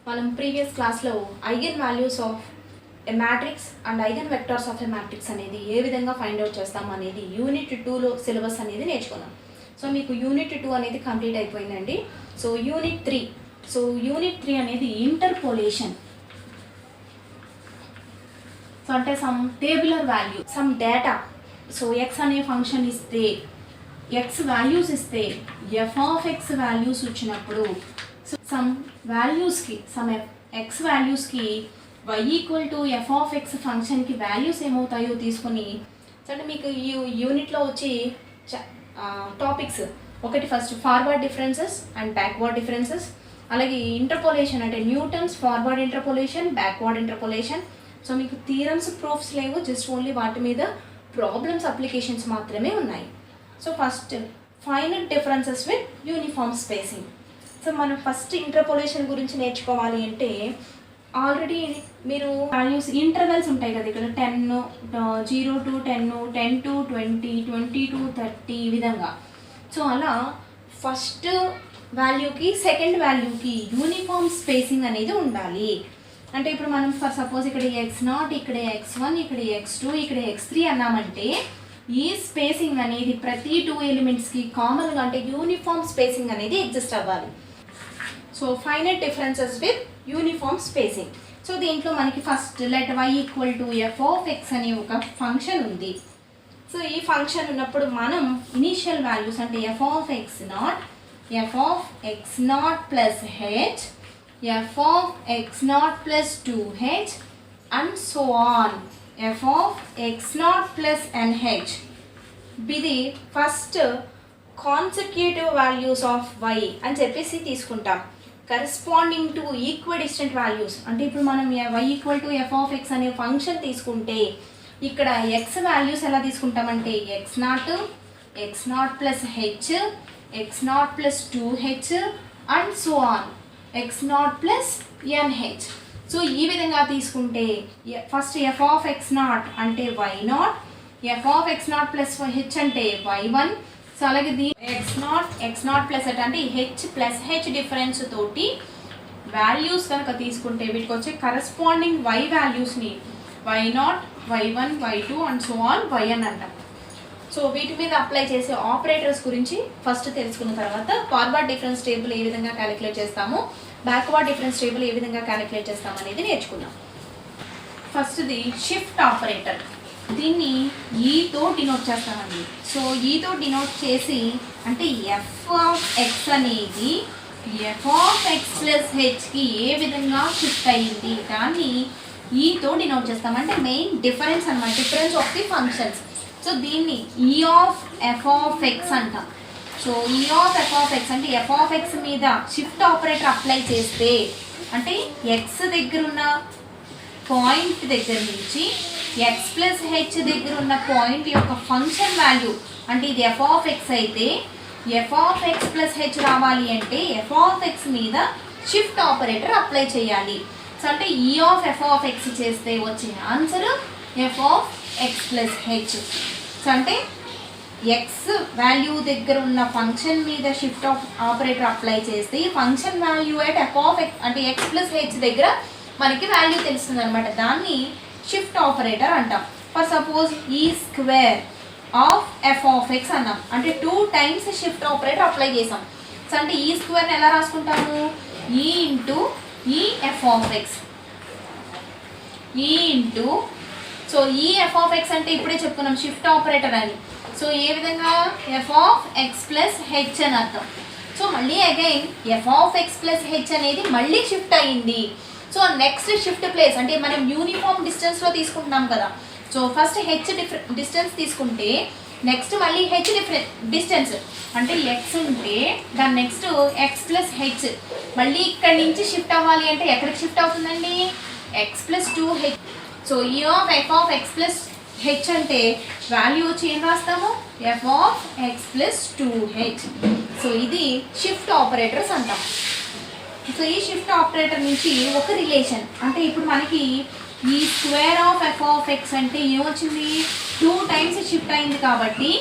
మనం ప్రీవియస్ క్లాస్లో eigen values of a matrix and eigen vectors of a matrix అనేది ఏ విధంగా ఫైండ్ అవుట్ చేస్తాం అనేది యూనిట్ 2లో సిలబస్ అనేది నేర్చుకున్నాం. సో మీకు యూనిట్ 2 అనేది కంప్లీట్ అయిపోయిందండి. సో యూనిట్ 3 అనేది ఇంటర్పోలేషన్. సో అంటే some tabular value, some data. So x అనే ఫంక్షన్ ఇస్తే, ఎక్స్ వాల్యూస్ ఇస్తే, ఎఫ్ ఆఫ్ ఎక్స్ వాల్యూస్ వచ్చినప్పుడు సమ్ వాల్యూస్కి, సమ్ ఎక్స్ వాల్యూస్కి y equal to f of x ఫంక్షన్కి వాల్యూస్ ఏమవుతాయో తీసుకొని, అంటే మీకు ఈ యూనిట్లో వచ్చి టాపిక్స్ ఒకటి first forward differences and backward differences, అలాగే ఇంటర్పోలేషన్ అంటే Newton's forward interpolation, backward interpolation. So మీకు థియరమ్స్ ప్రూఫ్స్ లేవు, జస్ట్ ఓన్లీ వాటి మీద ప్రాబ్లమ్స్ అప్లికేషన్స్ మాత్రమే ఉన్నాయి. So first finite differences with uniform spacing. So మనం ఫస్ట్ ఇంటర్పోలేషన్ గురించి నేర్చుకోవాలి అంటే ఆల్రెడీ మీరు వాల్యూస్ ఇంటర్వెల్స్ ఉంటాయి కదా, ఇక్కడ 10, 0 to 10, 10 to 20, 20 to 30 ఈ విధంగా. సో అలా ఫస్ట్ వాల్యూకి సెకండ్ వాల్యూకి యూనిఫామ్ స్పేసింగ్ అనేది ఉండాలి. అంటే ఇప్పుడు మనం ఫర్ సపోజ్ ఇక్కడ x0, ఇక్కడ x1, ఇక్కడ x2, ఇక్కడ x3 అన్నామంటే ఈ స్పేసింగ్ అనేది ప్రతి 2 ఎలిమెంట్స్కి కామన్గా అంటే యూనిఫామ్ స్పేసింగ్ అనేది ఎగ్జిస్ట్ అవ్వాలి. So finite differences with uniform spacing. So దీంట్లో మనకి first let y equal to f of x అనే ఒక ఫంక్షన్ ఉంది. సో ఈ ఫంక్షన్ ఉన్నప్పుడు మనం ఇనీషియల్ వాల్యూస్ అంటే f of x naught plus h, f of x naught plus 2h and so on f of x naught plus n h. ఇది first consecutive values of y అని చెప్పేసి తీసుకుంటాం, corresponding to equidistant values. అంటే ఇప్పుడు మనం y equal to f of x అనే function తీసుకుంటే ఇక్కడ ఎక్స్ వాల్యూస్ ఎలా తీసుకుంటామంటే x naught plus h, x naught plus 2h and so on x naught plus n h. So ఈ విధంగా తీసుకుంటే first f of x naught అంటే y0, f of x naught plus h అంటే y1. So అలాగే x naught plus అంటే h plus h difference తోటి values కనుక తీసుకుంటే వీటికి వచ్చే కరెస్పాండింగ్ y వాల్యూస్ని y0, y1, y2 and so on yn అంటాం. సో వీటి మీద అప్లై చేసే ఆపరేటర్స్ గురించి ఫస్ట్ తెలుసుకున్న తర్వాత ఫార్వర్డ్ డిఫరెన్స్ టేబుల్ ఏ విధంగా క్యాలిక్యులేట్ చేస్తాము, బ్యాక్వర్డ్ డిఫరెన్స్ టేబుల్ ఏ విధంగా క్యాలిక్యులేట్ చేస్తాము అనేది నేర్చుకుందాం. ఫస్ట్ది షిఫ్ట్ ఆపరేటర్. దీన్ని ఈతో డినోట్ చేస్తామండి. సో ఈతో డినోట్ చేసి అంటే ఎఫ్ ఆఫ్ ఎక్స్ అనేది ఎఫ్ ఆఫ్ ఎక్స్ ప్లస్ హెచ్కి ఏ విధంగా షిఫ్ట్ అయ్యింది దాన్ని ఈతో డినోట్ చేస్తాం. అంటే మెయిన్ డిఫరెన్స్ అన్నమాట, difference of the functions. So దీన్ని ఈ ఆఫ్ ఎఫ్ ఆఫ్ ఎక్స్ అంటాం. సో ఈ ఆఫ్ ఎఫ్ ఆఫ్ ఎక్స్ అంటే ఎఫ్ ఆఫ్ ఎక్స్ మీద షిఫ్ట్ ఆపరేటర్ అప్లై చేస్తే అంటే ఎక్స్ దగ్గర ఉన్న పాయింట్ దగ్గర నుంచి ఎక్స్ ప్లస్ హెచ్ దగ్గర ఉన్న పాయింట్ యొక్క ఫంక్షన్ వాల్యూ అంటే ఇది ఎఫ్ ఆఫ్ ఎక్స్ అయితే F of x plus H రావాలి అంటే ఎఫ్ ఆఫ్ ఎక్స్ మీద షిఫ్ట్ ఆపరేటర్ అప్లై చేయాలి. సో అంటే ఈ ఆఫ్ ఎఫ్ ఆఫ్ ఎక్స్ చేస్తే వచ్చే answer F of x plus h. So అంటే ఎక్స్ వాల్యూ దగ్గర ఉన్న ఫంక్షన్ మీద షిఫ్ట్ ఆపరేటర్ అప్లై చేస్తే ఈ function value at F of x అంటే ఎక్స్ ప్లస్ హెచ్ దగ్గర మనకి వాల్యూ తెలుస్తుంది అనమాట. దాన్ని షిఫ్ట్ ఆపరేటర్ అంటాం. ఫర్ సపోజ్ ఈ square of f of x అన్నాం అంటే 2 times షిఫ్ట్ ఆపరేటర్ అప్లై చేసాం. సో అంటే ఈ స్క్వేర్ని ఎలా రాసుకుంటాము, ఈ ఇంటూ ఈ ఎఫ్ ఆఫ్ ఎక్స్, ఈ ఇంటూ సో ఈ ఎఫ్ ఆఫ్ ఎక్స్ అంటే ఇప్పుడే చెప్పుకున్నాం షిఫ్ట్ ఆపరేటర్ అని. సో ఏ విధంగా F of x plus H అని అర్థం. సో మళ్ళీ again F of x plus H అనేది మళ్ళీ షిఫ్ట్ అయ్యింది. సో నెక్స్ట్ షిఫ్ట్ ప్లేస్ అంటే మనం యూనిఫామ్ డిస్టెన్స్లో తీసుకుంటున్నాం కదా. సో ఫస్ట్ హెచ్ డిస్టెన్స్ తీసుకుంటే నెక్స్ట్ మళ్ళీ హెచ్ డిస్టెన్స్ అంటే ఎక్స్ ఉంటే దాని నెక్స్ట్ ఎక్స్ ప్లస్ హెచ్ మళ్ళీ ఇక్కడి నుంచి షిఫ్ట్ అవ్వాలి అంటే ఎక్కడికి షిఫ్ట్ అవుతుందండి, ఎక్స్ ప్లస్ 2h. సో ఈ of f of x plus h అంటే వాల్యూ వచ్చి ఏం రాస్తాము, F of x plus 2h. So ఇది షిఫ్ట్ ఆపరేటర్స్ అంటాం. సో ఈ షిఫ్ట్ ఆపరేటర్ నుంచి ఒక రిలేషన్ అంటే ఇప్పుడు మనకి ఈ square of f of x అంటే ఏమొచ్చింది, 2 times షిఫ్ట్ అయింది కాబట్టి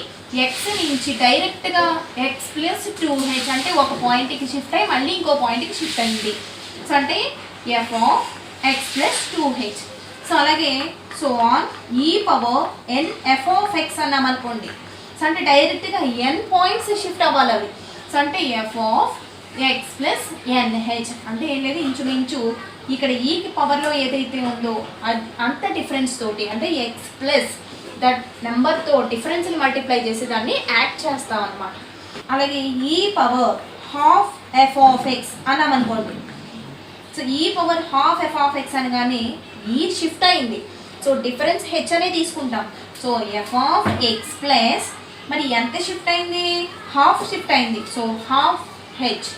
ఎక్స్ నుంచి డైరెక్ట్గా ఎక్స్ ప్లస్ 2h అంటే ఒక పాయింట్కి షిఫ్ట్ అయ్యి మళ్ళీ ఇంకో పాయింట్కి షిఫ్ట్ అయింది. సో అంటే f of x plus 2h. So అలాగే సో ఆన్ ఈ power n f of x అన్నాం అనుకోండి. సో అంటే డైరెక్ట్గా ఎన్ పాయింట్స్ షిఫ్ట్ అవ్వాలి అవి. సో అంటే f of x plus NH అంటే ఏం లేదు, ఇంచుమించు ఇక్కడ ఈకి పవర్లో ఏదైతే ఉందో అంత డిఫరెన్స్ తోటి అంటే ఎక్స్ ప్లస్ దట్ నెంబర్తో డిఫరెన్స్ని మల్టిప్లై చేసి దాన్ని యాడ్ చేస్తాం అనమాట. అలాగే ఈ power half F of x అన్నాం అనుకోండి. సో ఈ power half F of X అనగానే ఈ షిఫ్ట్ అయింది. సో డిఫరెన్స్ హెచ్ అనే తీసుకుంటాం. So f of x plus మరి ఎంత షిఫ్ట్ అయింది, హాఫ్ షిఫ్ట్ అయింది. So half h.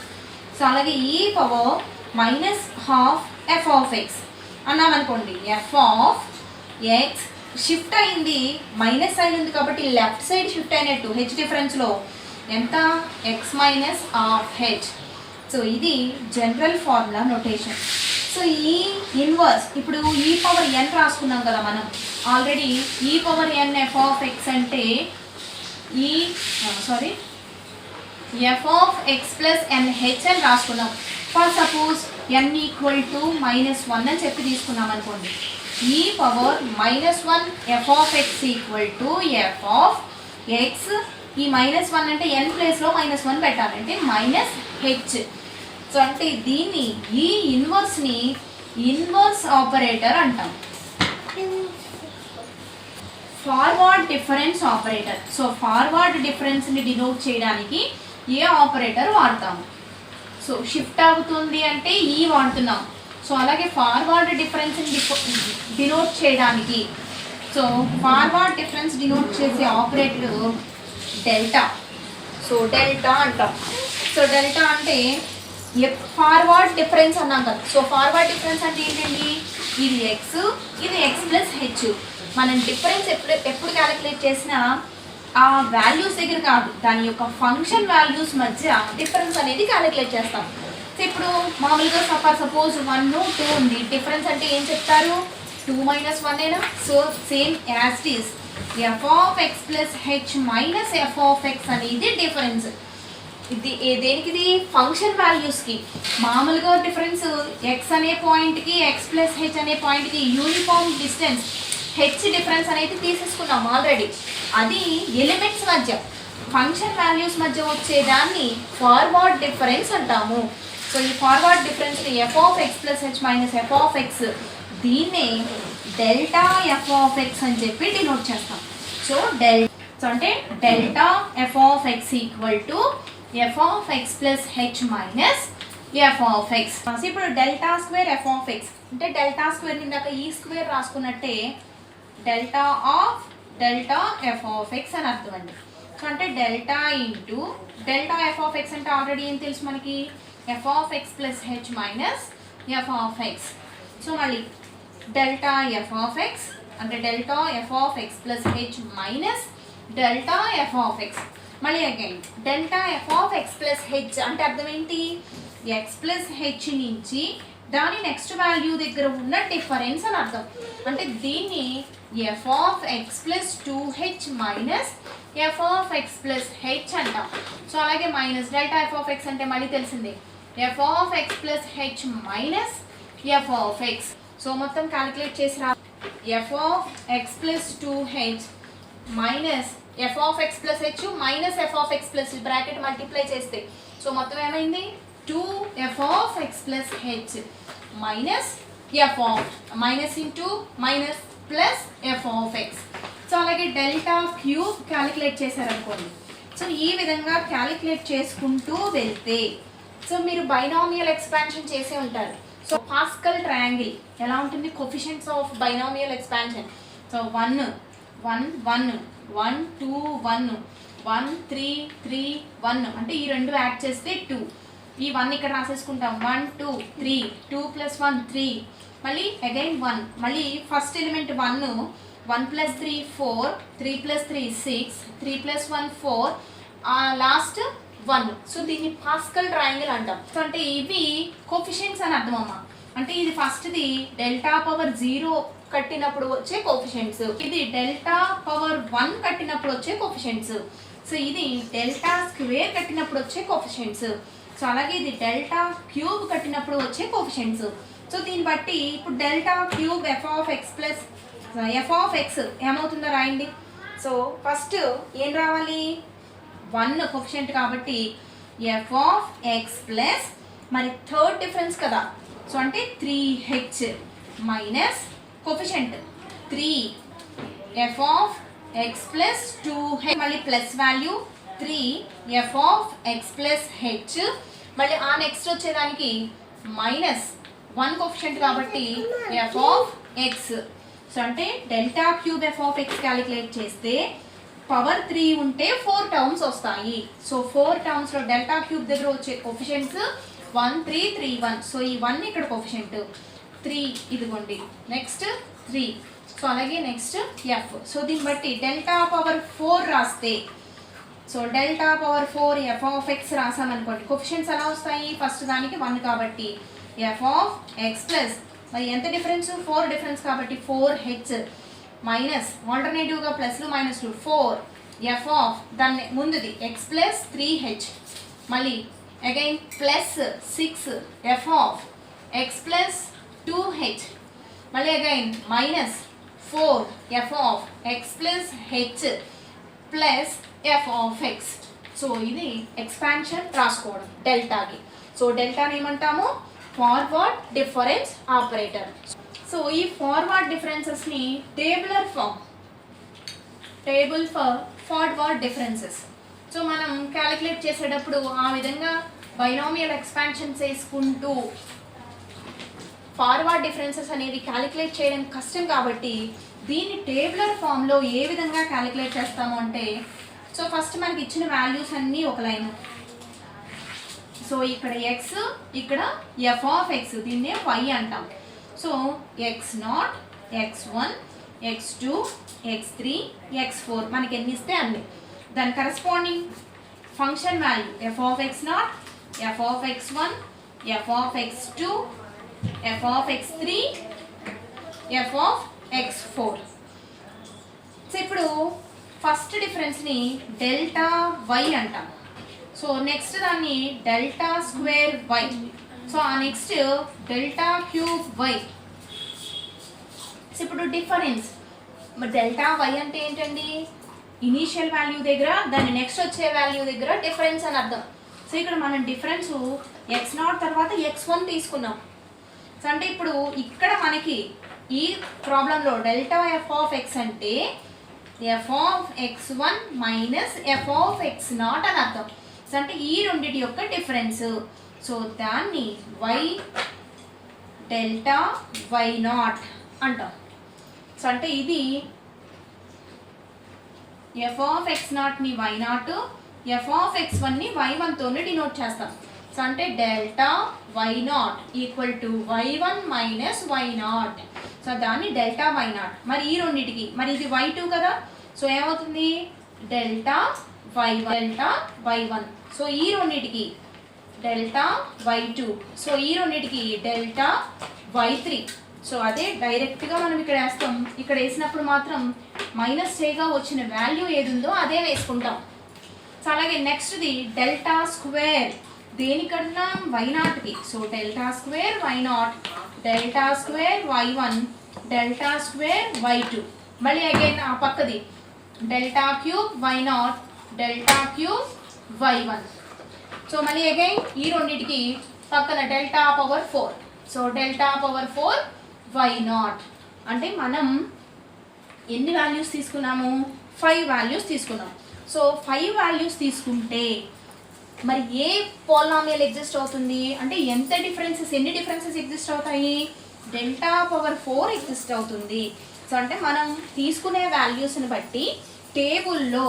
సో అలాగే ఈ power minus half F of x అన్నాం అనుకోండి. ఎఫ్ ఆఫ్ ఎక్స్ షిఫ్ట్ అయింది, మైనస్ సైడ్ ఉంది కాబట్టి లెఫ్ట్ సైడ్ షిఫ్ట్ అయినట్టు హెచ్ డిఫరెన్స్లో ఎంత X minus half h. So ఇది జనరల్ ఫార్ములా నొటేషన్. సో ఈ ఇన్వర్స్ ఇప్పుడు ఈ పవర్ ఎన్ రాసుకున్నాం కదా మనం ఆల్రెడీ. ఈ power n f of x అంటే f of x plus n h అని రాసుకున్నాం. For suppose n equal to -1 అని చెప్పి తీసుకున్నాం అనుకోండి. ఈ power -1 f of x equal to f of x. ఈ -1 అంటే ఎన్ ప్లేస్లో -1 పెట్టాలంటే -h. సో అంటే దీన్ని ఈ ఇన్వర్స్ని ఇన్వర్స్ ఆపరేటర్ అంటాం, forward difference operator. So forward డిఫరెన్స్ని డినోట్ చేయడానికి ఏ ఆపరేటర్ వాడతాము? సో షిఫ్ట్ అవుతుంది అంటే ఈ వాడుతున్నాం. సో అలాగే ఫార్వర్డ్ డిఫరెన్స్ని డినోట్ చేయడానికి సో ఫార్వర్డ్ డిఫరెన్స్ డినోట్ చేసే ఆపరేటర్ డెల్టా. సో డెల్టా అంటాం. సో డెల్టా అంటే ఫార్వర్డ్ డిఫరెన్స్ అన్నాం కదా. సో ఫార్వర్డ్ డిఫరెన్స్ అంటే ఏంటండి, ఇది ఎక్స్, ఇది ఎక్స్ ప్లస్ హెచ్. మనం డిఫరెన్స్ ఎప్పుడు క్యాలిక్యులేట్ చేసినా ఆ వాల్యూస్ దగ్గర కాదు, దాని యొక్క ఫంక్షన్ వాల్యూస్ మధ్య డిఫరెన్స్ అనేది క్యాలిక్యులేట్ చేస్తాం. సో ఇప్పుడు మామూలుగా సపోజ్ 1, 2 ఉంది. డిఫరెన్స్ అంటే ఏం చెప్తారు, 2 - 1 ఏనా. So same as it is F of x plus h minus f of X అనేది డిఫరెన్స్. ఇది దేనికి, ఇది ఫంక్షన్ వాల్యూస్కి. మామూలుగా డిఫరెన్స్ ఎక్స్ అనే పాయింట్కి ఎక్స్ ప్లస్ హెచ్ అనే పాయింట్కి యూనిఫామ్ డిస్టెన్స్ హెచ్ డిఫరెన్స్ అనేది తీసేసుకున్నాం ఆల్రెడీ. అది ఎలిమెంట్స్ మధ్య ఫంక్షన్ వాల్యూస్ మధ్య వచ్చేదాన్ని ఫార్వర్డ్ డిఫరెన్స్ అంటాము. సో ఈ ఫార్వర్డ్ డిఫరెన్స్ని f of x plus h minus f of x, దీన్నే డెల్టా ఎఫ్ ఆఫ్ ఎక్స్ అని చెప్పి డినోట్ చేస్తాం. సో అంటే delta f of x equal to f of x plus h minus f of x. ఇప్పుడు delta square f of x అంటే delta square ఇందాక ఈ square రాసుకున్నట్టే delta of delta f of x అని అర్థం అండి. సో అంటే delta into delta f of x అంటే ఆల్రెడీ ఏం తెలుసు మనకి, f of x plus h minus f of x. So మళ్ళీ డెల్టా ఎఫ్ ఆఫ్ ఎక్స్ అంటే delta f of x plus h minus delta f of x. మళ్ళీ again delta f of x plus h అంటే అర్థం ఏంటి, X plus H నుంచి దాని next value దగ్గర ఉన్న డిఫరెన్స్ అని అర్థం. అంటే దీన్ని F of x plus 2h minus f of x plus H అంటాం. సో అలాగే minus delta f of x అంటే మళ్ళీ తెలిసిందే F of x plus h minus f of x. So మొత్తం క్యాలిక్యులేట్ చేసి రా, F of x plus 2h minus f of x plus h minus f of x plus bracket multiply చేస్తే so మొత్తం ఏమైంది 2f of x plus h minus f of minus into minus plus f of x. So అలాగే delta cube calculate చేశారనుకోండి. So ఈ విధంగా calculate చేసుకుంటూ వెళ్తే so మీరు బైనామియల్ ఎక్స్పాన్షన్ చేసే ఉంటారు. సో పాస్కల్ ట్రయాంగిల్ ఎలా ఉంటుంది, coefficients of binomial expansion. So 1 1 1 1 2 1 1 3 3 1 అంటే ఈ రెండు యాడ్ చేస్తే 2. ఈ 1 ఇక్కడ రాసేసుకుంటాం 1 2 3 2 + 1 3 మళ్ళీ అగైన్ 1 మళ్ళీ ఫస్ట్ ఎలిమెంట్ 1 1 + 3 4 3 + 3 6 3 + 1 4 లాస్ట్ 1. సో దీన్ని పాస్కల్ ట్రయాంగిల్ అంటాం. సో అంటే ఇవి కోఎఫిషియంట్స్ అని అర్థం అమ్మా. అంటే ఇది ఫస్ట్ది డెల్టా పవర్ 0 కట్టినప్పుడు వచ్చే కోఎఫిషియంట్స్, ఇది డెల్టా పవర్ 1 కట్టినప్పుడు వచ్చే కోఎఫిషియంట్స్. సో ఇది డెల్టా స్క్వేర్ కట్టినప్పుడు వచ్చే కోఎఫిషియంట్స్. సో అలాగే ఇది డెల్టా క్యూబ్ కట్టినప్పుడు వచ్చే కోఎఫిషియంట్స్. సో దీన్ని బట్టి ఇప్పుడు delta cube f of x plus f of X ఏమవుతుందో రాయండి. సో ఫస్ట్ ఏం రావాలి, 1 కోఎఫిషియంట్ కాబట్టి ఎఫ్ ఆఫ్ ఎక్స్ ప్లస్ మరి థర్డ్ డిఫరెన్స్ కదా, సో అంటే 3h minus coefficient 3 F of x plus 2h మళ్ళీ plus value 3 F of x plus H మళ్ళీ ఆ నెక్స్ట్ వచ్చేదానికి మైనస్ 1 కోఎఫిషియంట్ కాబట్టి ఎఫ్ ఆఫ్ ఎక్స్. సో అంటే delta cube f of x calculate చేస్తే power 3 ఉంటే 4 టర్మ్స్ వస్తాయి. సో 4 టర్మ్స్లో డెల్టా క్యూబ్ దగ్గర వచ్చే కోఎఫిషియంట్స్ 1 3 3 1. సో ఈ 1 ఇక్కడ కోఎఫిషియంట్ 3 ఇదిగోండి, నెక్స్ట్ 3. సో అలాగే నెక్స్ట్ ఎఫ్. సో దీన్ని బట్టి డెల్టా పవర్ 4 రాస్తే, so delta power 4 f of x రాసామనుకోండి, కోఎఫిషియంట్స్ ఎలా వస్తాయి, ఫస్ట్ దానికి 1 కాబట్టి ఎఫ్ ఆఫ్ ఎక్స్ ప్లస్ మరి ఎంత డిఫరెన్స్ 4 డిఫరెన్స్ కాబట్టి 4h మైనస్ ఆల్టర్నేటివ్గా ప్లస్లు మైనస్లు 4 ఎఫ్ ఆఫ్ దాన్ని ముందుది ఎక్స్ ప్లస్ 3h మళ్ళీ again plus 6 f of x plus 2h మళ్ళీ again minus 4 f of x plus h plus f of x. So ఇది ఎక్స్పాన్షన్ రాసుకోవడం డెల్టాకి. సో డెల్టాని ఏమంటాము, ఫార్వర్డ్ డిఫరెన్స్ ఆపరేటర్. సో ఈ ఫార్వర్డ్ డిఫరెన్సెస్ని tabular form, table for forward differences. So మనం calculate చేసేటప్పుడు ఆ విధంగా బైనామియల్ ఎక్స్పాన్షన్స్ వేసుకుంటూ ఫార్వర్డ్ డిఫరెన్సెస్ అనేవి క్యాలిక్యులేట్ చేయడం కష్టం కాబట్టి దీన్ని టేబులర్ ఫామ్లో ఏ విధంగా క్యాలిక్యులేట్ చేస్తాము అంటే, సో ఫస్ట్ మనకి ఇచ్చిన వాల్యూస్ అన్నీ ఒక లైన్. సో ఇక్కడ ఎక్స్, ఇక్కడ ఎఫ్ ఆఫ్ ఎక్స్, దీన్నే y అంటాం. So x0, x1, x2, x3, x4 మనకి ఎన్ని ఇస్తే అన్ని. దాని corresponding function value f of x0, F of x1, F of x2, F of x3, F of x4. So ఇప్పుడు ఫస్ట్ డిఫరెన్స్ని డెల్టా y అంటాం. So next దాన్ని delta square why. So ఆ next delta cube why. So ఇప్పుడు difference మరి delta Y అంటే ఏంటండి, initial value దగ్గర దాని నెక్స్ట్ వచ్చే వాల్యూ దగ్గర డిఫరెన్స్ అని అర్థం. సో ఇక్కడ మనం డిఫరెన్స్ x0 తర్వాత x1 తీసుకున్నాం. సో అంటే ఇప్పుడు ఇక్కడ మనకి ఈ ప్రాబ్లంలో డెల్టా ఎఫ్ ఆఫ్ ఎక్స్ అంటే f of x1 minus f of x0 అని అర్థం. సో అంటే ఈ రెండిటి యొక్క డిఫరెన్స్. సో దాన్ని y డెల్టా y0 అంటాం. సో అంటే ఇది ఎఫ్ ఆఫ్ x0ని y0, ఎఫ్ ఆఫ్ x1ని y1తోనే డినోట్ చేస్తాం. సో అంటే delta y0 equal to y1 minus y0. So దాన్ని డెల్టా y0. మరి ఈ రెండిటికి మరి ఇది y2 కదా, సో ఏమవుతుంది delta y1 delta y1. So ఈ రెండిటికి డెల్టా y2. సో ఈ రెండిటికి డెల్టా y3. సో అదే డైరెక్ట్గా మనం ఇక్కడ వేస్తాం. ఇక్కడ వేసినప్పుడు మాత్రం మైనస్ చేయగా వచ్చిన వాల్యూ ఏది ఉందో అదే వేసుకుంటాం. సో అలాగే నెక్స్ట్ది డెల్టా స్క్వేర్, దేనికన్నా y0కి. So delta square y0, delta square y1, delta square y2. మళ్ళీ అగైన్ ఆ పక్కది delta cube y0, delta cube y1. So మళ్ళీ అగైన్ ఈ రెండింటికి పక్కన delta power 4. So delta power 4 y0. అంటే మనం ఎన్ని వాల్యూస్ తీసుకున్నాము, 5 వాల్యూస్ తీసుకున్నాం. సో 5 వాల్యూస్ తీసుకుంటే మరి ఏ పోలినామియల్ ఎగ్జిస్ట్ అవుతుంది అంటే ఎంత డిఫరెన్సెస్, ఎన్ని డిఫరెన్సెస్ ఎగ్జిస్ట్ అవుతాయి, డెల్టా పవర్ 4 ఎగ్జిస్ట్ అవుతుంది. సో అంటే మనం తీసుకునే వాల్యూస్ని బట్టి టేబుల్లో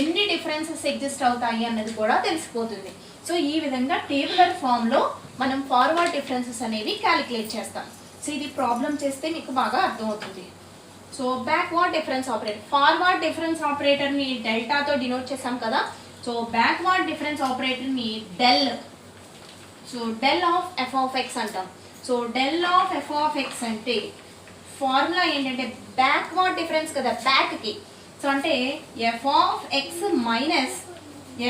ఎన్ని డిఫరెన్సెస్ ఎగ్జిస్ట్ అవుతాయి అన్నది కూడా తెలిసిపోతుంది. సో ఈ విధంగా టేబులర్ ఫామ్లో మనం ఫార్వర్డ్ డిఫరెన్సెస్ అనేవి క్యాలిక్యులేట్ చేస్తాం. సో ఇది ప్రాబ్లం చేస్తే మీకు బాగా అర్థమవుతుంది. So backward difference operator, forward difference ఆపరేటర్ని డెల్టాతో డినోట్ చేసాం కదా. సో బ్యాక్వర్డ్ డిఫరెన్స్ ఆపరేటర్ని del. So del of f of x అంటాం. So del of f of x అంటే ఫార్ములా ఏంటంటే బ్యాక్వర్డ్ డిఫరెన్స్ కదా, బ్యాక్కి. సో అంటే f of x minus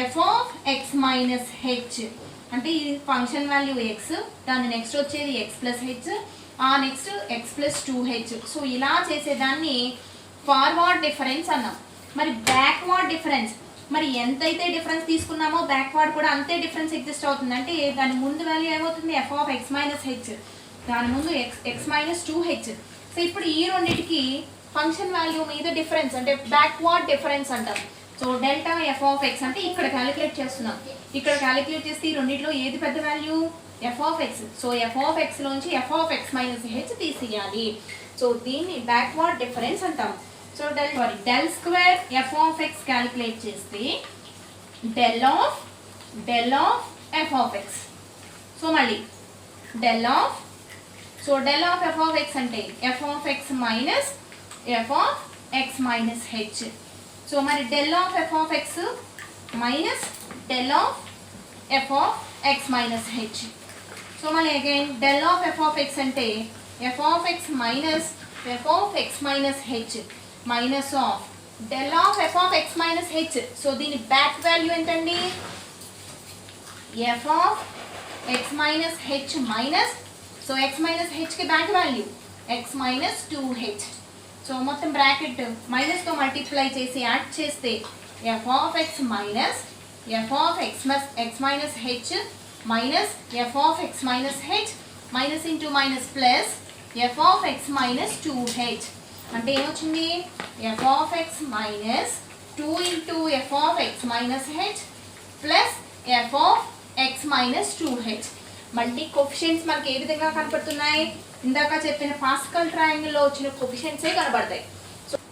f of x minus h అంటే ఇది ఫంక్షన్ వాల్యూ ఎక్స్, దాని నెక్స్ట్ వచ్చేది ఎక్స్ ప్లస్ హెచ్, ఆ next X plus 2h. So ఇలా చేసేదాన్ని ఫార్వర్డ్ డిఫరెన్స్ అన్నాం. మరి బ్యాక్వర్డ్ డిఫరెన్స్, మరి ఎంతైతే డిఫరెన్స్ తీసుకున్నామో బ్యాక్వర్డ్ కూడా అంతే డిఫరెన్స్ ఎగ్జిస్ట్ అవుతుంది. అంటే దాని ముందు వాల్యూ ఏమవుతుంది, F of x minus h, దాని ముందు ఎక్స్ మైనస్ 2h. సో ఇప్పుడు ఈ రెండింటికి ఫంక్షన్ వాల్యూ మీద డిఫరెన్స్ అంటే బ్యాక్వర్డ్ డిఫరెన్స్ అంటాం. So delta f of x అంటే ఇక్కడ క్యాలిక్యులేట్ చేస్తున్నాం. ఇక్కడ క్యాలిక్యులేట్ చేస్తే ఈ రెండింటిలో ఏది పెద్ద value, f of x. So f of x లోంచి f of x minus h తీసేయాలి. సో దీన్ని బ్యాక్వర్డ్ డిఫరెన్స్ అంటాం. So del square f of x calculate చేస్తే del of f of x. So మళ్ళీ del of f of x అంటే f of x minus f of x minus h. So మరి del of f of x minus del of f of x minus h. So మళ్ళీ again del of f of x అంటే f of x minus f of x minus h minus of del of f of x minus h. So దీని back value ఏంటండి, f of x minus h minus, so x minus హెచ్కి back value x minus 2h. So మొత్తం bracket మైనస్తో multiply చేసి add చేస్తే f of x minus f of x minus h minus f of x minus h minus into minus plus f of x minus 2h. అంటే ఏమొచ్చింది, F of x minus 2 into f of x minus H plus f of x minus 2h. మళ్ళీ కోఫిషియెంట్స్ మనకి ఏ విధంగా కనపడుతున్నాయి, ఇందాక చెప్పిన pascal ట్రయాంగిల్లో వచ్చిన కోఫిషియెంట్సే కనబడతాయి.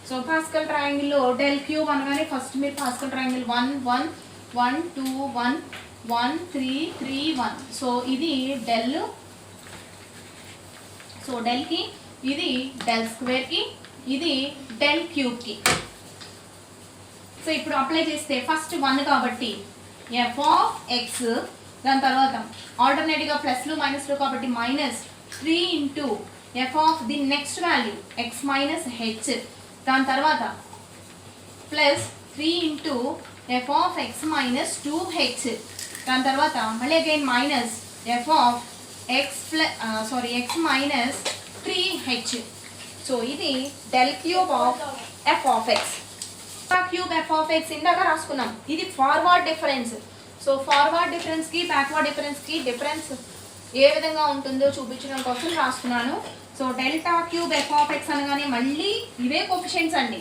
సో పాస్కల్ ట్రయాంగిల్లో డెల్ క్యూబ్ అనగానే ఫస్ట్ మీరు పాస్కల్ ట్రయాంగిల్ 1 1 1 2 1 1 3 3 1. సో ఇది డెల్, సో డెల్కి ఇది డెల్ స్క్వేర్కి ఇది డెల్ క్యూబ్కి. సో ఇప్పుడు అప్లై చేస్తే ఫస్ట్ 1 కాబట్టి ఎఫ్ ఆఫ్ ఎక్స్, దాని తర్వాత ఆల్టర్నేటివ్గా ప్లస్లు మైనస్లు కాబట్టి minus 3 into f of the next value x minus h, దాని తర్వాత plus 3 into f of x minus 2h, దాని తర్వాత మళ్ళీ again minus f of x minus 3h. So ఇది del cube of f of x. Cube f of x ఇందాక రాసుకున్నాం, ఇది forward difference. So forward డిఫరెన్స్కి బ్యాక్వర్డ్ డిఫరెన్స్కి డిఫరెన్స్ ఏ విధంగా ఉంటుందో చూపించడం కోసం రాస్తున్నాను. So delta cube f of X అనగానే మళ్ళీ ఇవే కోఫిషియెంట్స్ అండి,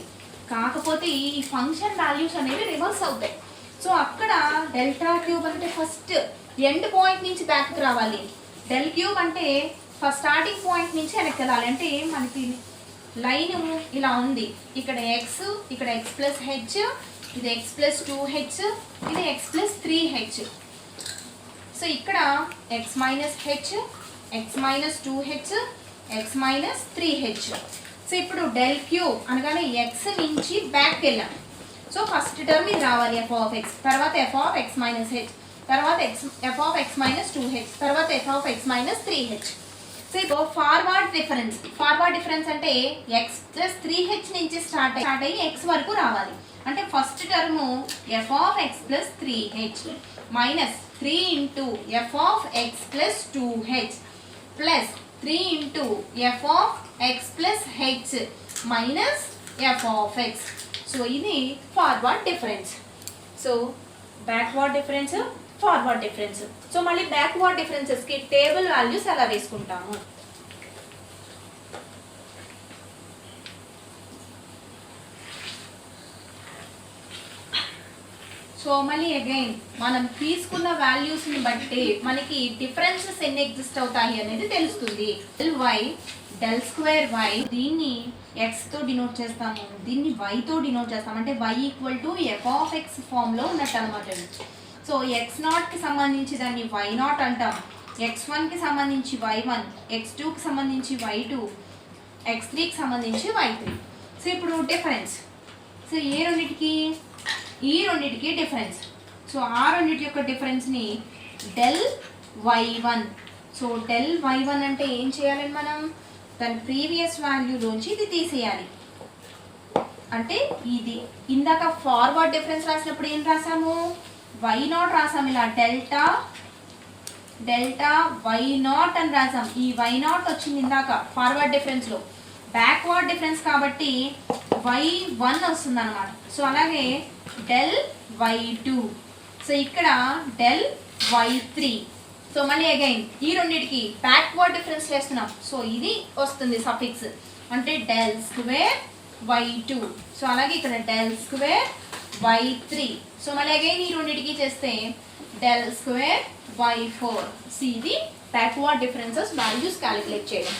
కాకపోతే ఈ ఫంక్షన్ వాల్యూస్ అనేవి రివర్స్ అవుతాయి. సో అక్కడ డెల్టా క్యూబ్ అంటే ఫస్ట్ ఎండ్ పాయింట్ నుంచి బ్యాక్కి రావాలి, డెల్ క్యూబ్ అంటే ఫస్ట్ స్టార్టింగ్ పాయింట్ నుంచి వెనక్కి వెళ్ళాలి. అంటే మనకి లైన్ ఇలా ఉంది, ఇక్కడ ఎక్స్, ఇక్కడ ఎక్స్ ప్లస్ హెచ్, ఇది ఎక్స్ ప్లస్ 2h, ఇది ఎక్స్ ప్లస్ 3h. సో ఇక్కడ x minus h, x minus 2h, x minus 3h. So ఇప్పుడు డెల్ క్యూబ్ అనగానే ఎక్స్ నుంచి బ్యాక్కి వెళ్ళాం. సో ఫస్ట్ టర్మ్ ఇది రావాలి ఎఫ్ ఆఫ్ ఎక్స్, తర్వాత f of x minus h, తర్వాత f of x minus 2h, తర్వాత f of x minus 3h. So ఇప్పుడు ఫార్వర్డ్ డిఫరెన్స్ అంటే ఎక్స్ ప్లస్ 3h నుంచి స్టార్ట్ అయ్యి ఎక్స్ వరకు రావాలి. అంటే first term f of x plus 3h minus 3 into f of x plus 2h plus 3 into f of x plus h minus f of x. So ఇది forward difference. So backward difference, forward difference. So మళ్ళీ backward డిఫరెన్సెస్కి table values ఎలా వేసుకుంటాము. So మళ్ళీ again మనం తీసుకున్న వాల్యూస్ని బట్టి మనకి డిఫరెన్సెస్ ఎన్ని ఎగ్జిస్ట్ అవుతాయి అనేది తెలుస్తుంది. డెల్ స్క్వేర్ వై, దీన్ని ఎక్స్తో డినోట్ చేస్తాము, దీన్ని వైతో డినోట్ చేస్తాము. అంటే y equal to f of x ఫామ్లో ఉన్నట్టు అనమాట. సో ఎక్స్ నాట్కి సంబంధించి దాన్ని వై నాట్ అంటాం, x1కి సంబంధించి y1, x2కి సంబంధించి y2, x3కి సంబంధించి y3. సో ఇప్పుడు డిఫరెన్స్, సో ఈ రెండింటికి డిఫరెన్స్. సో ఆ రెండింటి యొక్క డిఫరెన్స్ని del y1. So del y1 అంటే ఏం చేయాలని మనం దాని ప్రీవియస్ వాల్యూలోంచి ఇది తీసేయాలి. అంటే ఇది ఇందాక ఫార్వర్డ్ డిఫరెన్స్ రాసినప్పుడు ఏం రాసాము, y0 రాసాము ఇలా డెల్టా డెల్టా వై నాట్ అని రాసాం. ఈ వై నాట్ వచ్చింది ఇందాక ఫార్వర్డ్ డిఫరెన్స్లో, బ్యాక్వర్డ్ డిఫరెన్స్ కాబట్టి y1 వస్తుంది అనమాట. సో అలాగే డెల్ y2, సో ఇక్కడ డెల్ y3. సో మళ్ళీ అగైన్ ఈ రెండింటికి బ్యాక్వర్డ్ డిఫరెన్స్ చేస్తున్నాం. సో ఇది వస్తుంది సఫిక్స్, అంటే డెల్ స్క్వేర్ y2. సో అలాగే ఇక్కడ డెల్ స్క్వేర్ y3. సో మళ్ళీ అగైన్ ఈ రెండింటికి చేస్తే డెల్ స్క్వేర్ y4. సో ఇది బ్యాక్వర్డ్ డిఫరెన్సెస్ వాల్యూస్ క్యాలిక్యులేట్ చేయడం.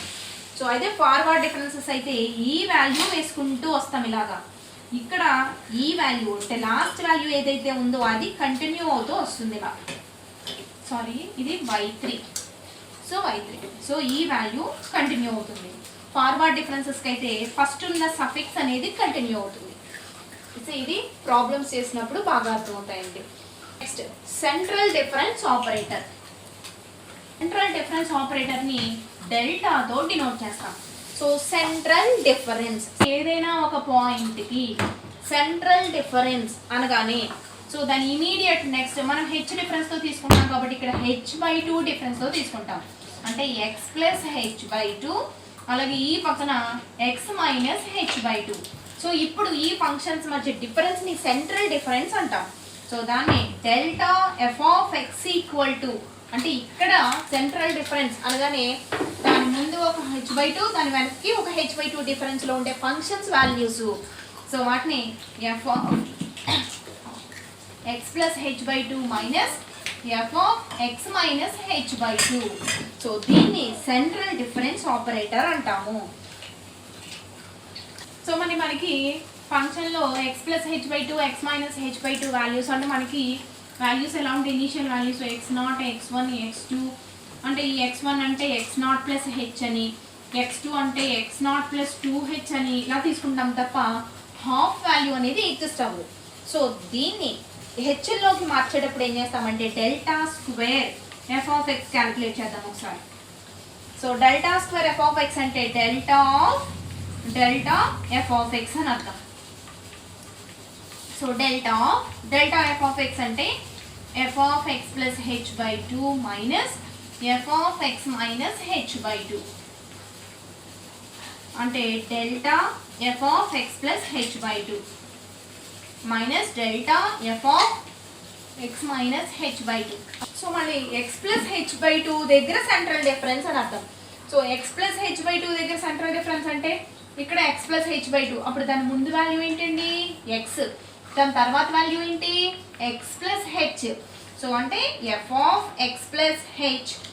సో అయితే ఫార్వర్డ్ డిఫరెన్సెస్ అయితే ఈ వాల్యూ వేసుకుంటూ వస్తాం ఇలాగా. ఇక్కడ ఈ వాల్యూ అంటే లాస్ట్ వాల్యూ ఏదైతే ఉందో అది కంటిన్యూ అవుతూ వస్తుంది ఇలా. సారీ, ఇది y3. సో y3, సో ఈ వాల్యూ కంటిన్యూ అవుతుంది. ఫార్వర్డ్ డిఫరెన్సెస్కి అయితే ఫస్ట్ ఉన్న సఫిక్స్ అనేది కంటిన్యూ అవుతుంది. సో ఇది ప్రాబ్లమ్స్ చేసినప్పుడు బాగా అర్థమవుతాయండి. Next central difference operator. Central difference ఆపరేటర్ని డెల్టాతో డినోట్ చేస్తాం. సో సెంట్రల్ డిఫరెన్స్ ఏదైనా ఒక పాయింట్కి సెంట్రల్ డిఫరెన్స్ అనగానే సో దాని ఇమీడియట్ నెక్స్ట్ మనం హెచ్ డిఫరెన్స్తో తీసుకుంటాం కాబట్టి ఇక్కడ h/2 డిఫరెన్స్తో తీసుకుంటాం, అంటే x + h/2. అలాగే ఈ పక్కన x - h/2. సో ఇప్పుడు ఈ ఫంక్షన్స్ మధ్య డిఫరెన్స్ని సెంట్రల్ డిఫరెన్స్ అంటాం. సో దాన్ని డెల్టా f(x) = అంటే ఇక్కడ సెంట్రల్ డిఫరెన్స్ అనగానే దాని ముందు ఒక h/2, దాని వెనక్కి ఒక h/2 డిఫరెన్స్లో ఉండే ఫంక్షన్స్ వాల్యూస్. సో వాటిని f(x + h/2) f(x - h/2). So దీన్ని సెంట్రల్ డిఫరెన్స్ ఆపరేటర్ అంటాము. సో మనకి ఫంక్షన్లో x + h/2 x - h/2 values అంటే మనకి వాల్యూస్ ఎలా ఉంటాయి, initial values x0, x1, x2. అంటే ఈ x1 అంటే x0 + h అని, x2 అంటే x0 + 2h అని ఇలా తీసుకుంటాం తప్ప హాఫ్ వాల్యూ అనేది ఎగ్జిస్ట్ అవ్వదు. సో దీన్ని హెచ్లోకి మార్చేటప్పుడు ఏం చేస్తామంటే డెల్టా స్క్వేర్ f(x) క్యాలిక్యులేట్ చేద్దాం ఒకసారి. సో డెల్టా స్క్వేర్ f(x) అంటే డెల్టా f(x) అని అర్థం. సో డెల్టా f(x) అంటే f(x + h/2 f(x - h/2) అంటే delta f(x + h/2 delta f(x - h/2). So మళ్ళీ x + h/2 దగ్గర సెంట్రల్ డిఫరెన్స్ అని అర్థం. సో x + h/2 దగ్గర సెంట్రల్ డిఫరెన్స్ అంటే ఇక్కడ x + h/2, అప్పుడు దాని ముందు వాల్యూ ఏంటండి x, దాని తర్వాత వాల్యూ ఏంటి x + h. సో అంటే f(x + h -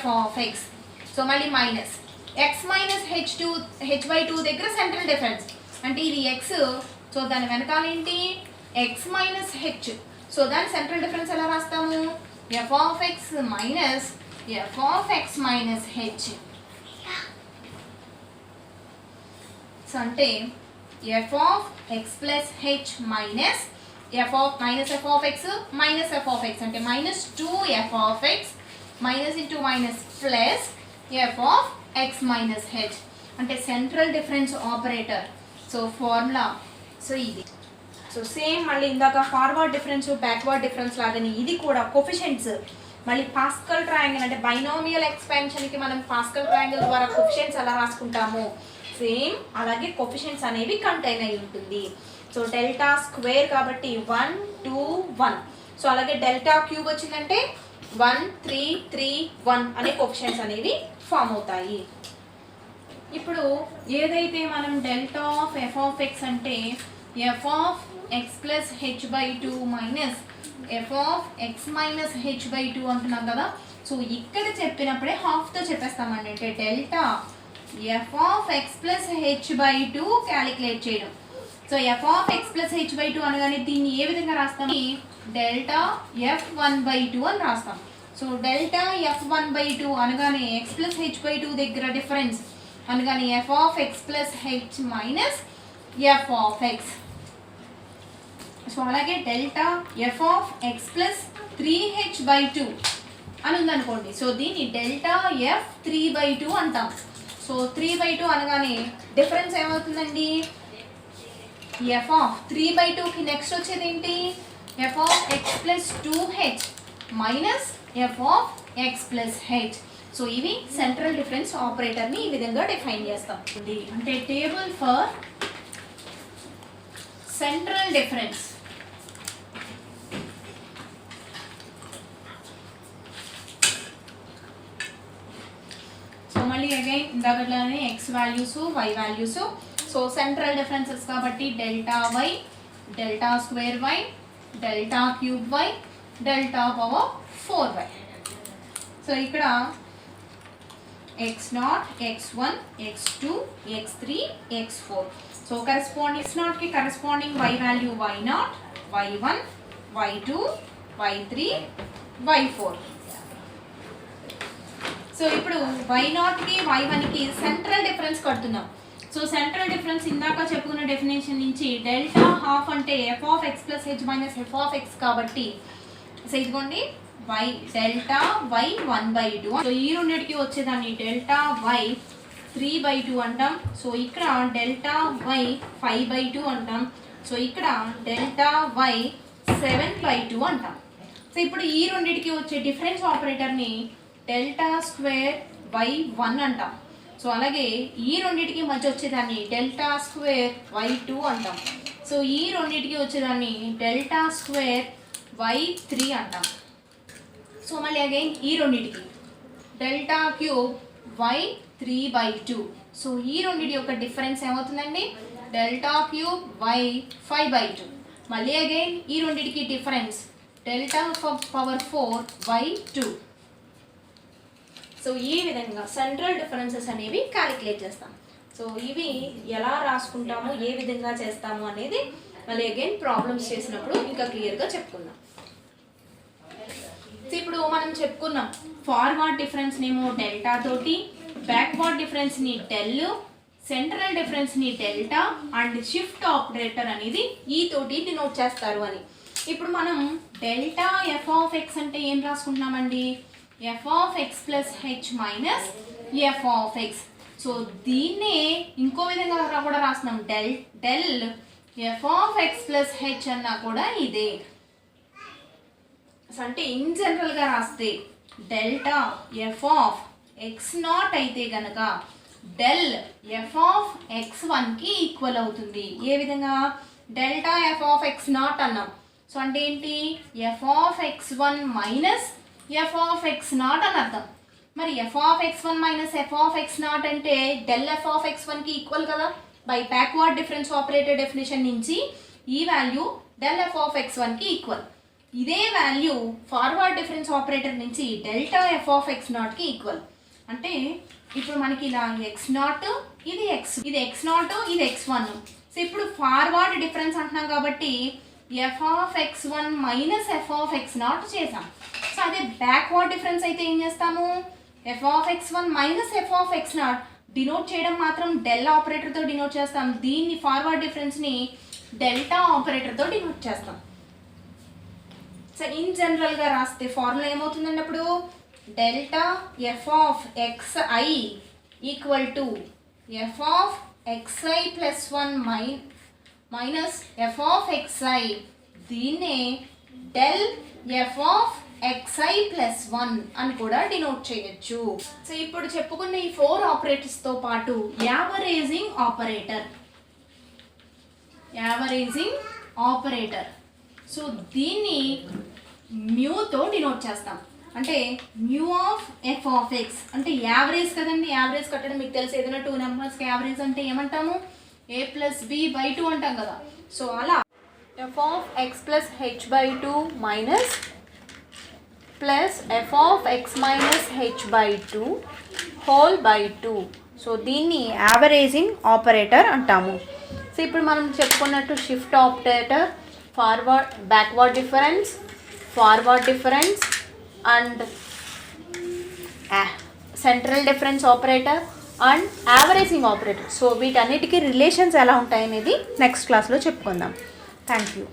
f(x). సో మళ్ళీ మైనస్ x - h/2 దగ్గర సెంట్రల్ డిఫరెన్స్ అంటే ఇది x. సో దాని వెనకాల ఏంటి x - h. సో దాని సెంట్రల్ డిఫరెన్స్ ఎలా రాస్తాము f(x - h). సో అంటే f(x + h f(x అంటే -2f(x) +f(x - h) అంటే central difference operator. So formula so ఇది. సో సేమ్ మళ్ళీ ఇందాక ఫార్వర్డ్ డిఫరెన్స్ బ్యాక్వర్డ్ డిఫరెన్స్ లాగానే ఇది కూడా కోఫిషియెంట్స్. మళ్ళీ పాస్కల్ ట్రయాంగిల్ అంటే బైనామియల్ ఎక్స్పాన్షన్కి మనం పాస్కల్ ట్రయాంగిల్ ద్వారా కోఫిషియెంట్స్ ఎలా రాసుకుంటాము సేమ్ అలాగే కోఫిషియెంట్స్ అనేవి కంటైన్ అయి ఉంటుంది. సో డెల్టా స్క్వేర్ కాబట్టి 1 2 1. సో అలాగే డెల్టా క్యూబ్ వచ్చిందంటే 1 3 3 1 అనే కోఫిషియెంట్స్ అనేవి ఫామ్ అవుతాయి. ఇప్పుడు ఏదైతే మనం డెల్టా ఆఫ్ f(x) అంటే f(x + h/2 f(x - h/2) అంటున్నాం కదా. సో ఇక్కడ చెప్పినప్పుడే హాఫ్తో చెప్పేస్తామండి, అంటే డెల్టా f(x + h/2) క్యాలిక్యులేట్ చేయడం. సో f(x + h/2) అనగానే దీన్ని ఏ విధంగా రాస్తాం డెల్టా f(1/2) అని రాస్తాం. సో డెల్టా f(1/2) అనగానే x + h/2 దగ్గర డిఫరెన్స్ అనగానే f(x + h - f)। సో అలాగే డెల్టా f(x + 3h/2) అని ఉందనుకోండి. సో దీన్ని డెల్టా f(3/2) అంటాం. సో 3/2 అనగానే డిఫరెన్స్ ఏమవుతుందండి f(3/2)కి నెక్స్ట్ వచ్చేది ఏంటి f(x + 2h) minus f of x plus h. So ఇవి సెంట్రల్ డిఫరెన్స్ ఆపరేటర్ని ఈ విధంగా డిఫైన్ చేస్తాం. అంటే table for central difference. So మళ్ళీ అగైన్ ఇందాకట్లానే x values y values. So central differences కాబట్టి delta y, delta square y, delta cube y, delta power 4y. సో ఇక్కడ x0, x1, x2, x3, x4. So corresponding x0కి corresponding y value y0, y1, y2, y3, y4. So ఇప్పుడు y0కి y1కి central difference కడుతున్నాం. So central difference ఇందాక చెప్పుకున్న definition నుంచి డెల్టా హాఫ్ అంటే f of x plus h minus f of X కాబట్టి సో ఇదిగోండి వై డెల్టా వై 1/2. సో ఈ రెండింటికి వచ్చేదాన్ని డెల్టా వై 3/2 అంటాం. సో ఇక్కడ డెల్టా వై 5/2 అంటాం. సో ఇక్కడ డెల్టా వై 7/2 అంటాం. సో ఇప్పుడు ఈ రెండింటికి వచ్చే డిఫరెన్స్ ఆపరేటర్ని డెల్టా స్క్వేర్ వై 1 అంటాం. సో అలాగే ఈ రెండింటికి మధ్య వచ్చేదాన్ని డెల్టా స్క్వేర్ వై 2 అంటాం. సో ఈ రెండింటికి వచ్చేదాన్ని డెల్టా స్క్వేర్ వై 3 అంటాం. సో మళ్ళీ అగైన్ ఈ రెండింటికి డెల్టా క్యూబ్ వై 3/2. సో ఈ రెండింటి యొక్క డిఫరెన్స్ ఏమవుతుందండి డెల్టా క్యూబ్ వై 5/2. మళ్ళీ అగైన్ ఈ రెండింటికి difference delta power 4 y 2. So ఈ విధంగా సెంట్రల్ డిఫరెన్సెస్ అనేవి క్యాలిక్యులేట్ చేస్తాం. సో ఇవి ఎలా రాసుకుంటాము ఏ విధంగా చేస్తాము అనేది మళ్ళీ అగైన్ ప్రాబ్లమ్స్ చేసినప్పుడు ఇంకా క్లియర్గా చెప్పుకుందాం. సో ఇప్పుడు మనం చెప్పుకున్నాం ఫార్వర్డ్ డిఫరెన్స్నేమో డెల్టా తోటి, బ్యాక్వర్డ్ డిఫరెన్స్ని డెల్, సెంట్రల్ డిఫరెన్స్ని డెల్టా అండ్ షిఫ్ట్ ఆపరేటర్ అనేది ఈ తోటి డినోట్ చేస్తారు అని. ఇప్పుడు మనం డెల్టా ఎఫ్ ఆఫ్ ఎక్స్ అంటే ఏం రాసుకుంటున్నామండి f of x plus h minus f of x. So దీన్నే ఇంకో విధంగా కూడా రాస్తున్నాం del f of x plus h అన్నా కూడా ఇదే. అంటే ఇన్ జనరల్గా రాస్తే delta f of x naught అయితే కనుక డెల్ ఎఫ్ ఆఫ్ ఎక్స్ 1కి ఈక్వల్ అవుతుంది. ఏ విధంగా delta f of x naught అన్నాం. సో అంటే ఏంటి f of x 1 minus f of x naught అని అర్థం. మరి F of x 1 minus f of x naught అంటే డెల్ ఎఫ్ ఆఫ్ ఎక్స్ 1కి ఈక్వల్ కదా. By backward difference operator definition నుంచి ఈ value del f of x 1కి equal. ఇదే వాల్యూ ఫార్వర్డ్ డిఫరెన్స్ ఆపరేటర్ నుంచి డెల్టా ఎఫ్ ఆఫ్ ఎక్స్ నాట్కి equal. అంటే ఇప్పుడు మనకి ఇలా ఎక్స్ నాట్ ఇది ఎక్స్ నాట్ ఇది x1. సో ఇప్పుడు ఫార్వర్డ్ డిఫరెన్స్ అంటున్నాం కాబట్టి f of x 1 minus f of x naught చేసాం. సో అదే బ్యాక్వర్డ్ డిఫరెన్స్ అయితే ఏం చేస్తాము f of x 1 minus f of x naught denote చేయడం మాత్రం డెల్ ఆపరేటర్తో డినోట్ చేస్తాం. దీన్ని ఫార్వర్డ్ డిఫరెన్స్ని డెల్టా ఆపరేటర్తో డినోట్ చేస్తాం. సో ఇన్ జనరల్గా రాస్తే ఫార్ములా ఏమవుతుందండి అప్పుడు delta f of x i equal to f of x i plus 1 minus f of x i. దీన్నే del f of xi plus 1 అని కూడా డినోట్ చేయొచ్చు. సో ఇప్పుడు చెప్పుకున్న ఈ 4 ఆపరేటర్స్తో పాటు యావరేజింగ్ ఆపరేటర్ సో దీన్ని మ్యూతో డినోట్ చేస్తాం. అంటే mu of f of x అంటే యావరేజ్ కదండి. యావరేజ్ కట్టడం మీకు తెలుసు. ఏదైనా 2 నెంబర్స్కి యావరేజ్ అంటే ఏమంటాము a ప్లస్ b బై 2 అంటాం కదా. సో అలా F of x plus H by 2 minus plus f of x minus H by 2 whole by 2. So దీన్ని యావరేజింగ్ ఆపరేటర్ అంటాము. సో ఇప్పుడు మనం చెప్పుకున్నట్టు shift operator, backward difference, forward difference and central difference operator and averaging operator. So వీటన్నిటికీ relations ఎలా ఉంటాయనేది next క్లాస్లో చెప్పుకుందాం. Thank you.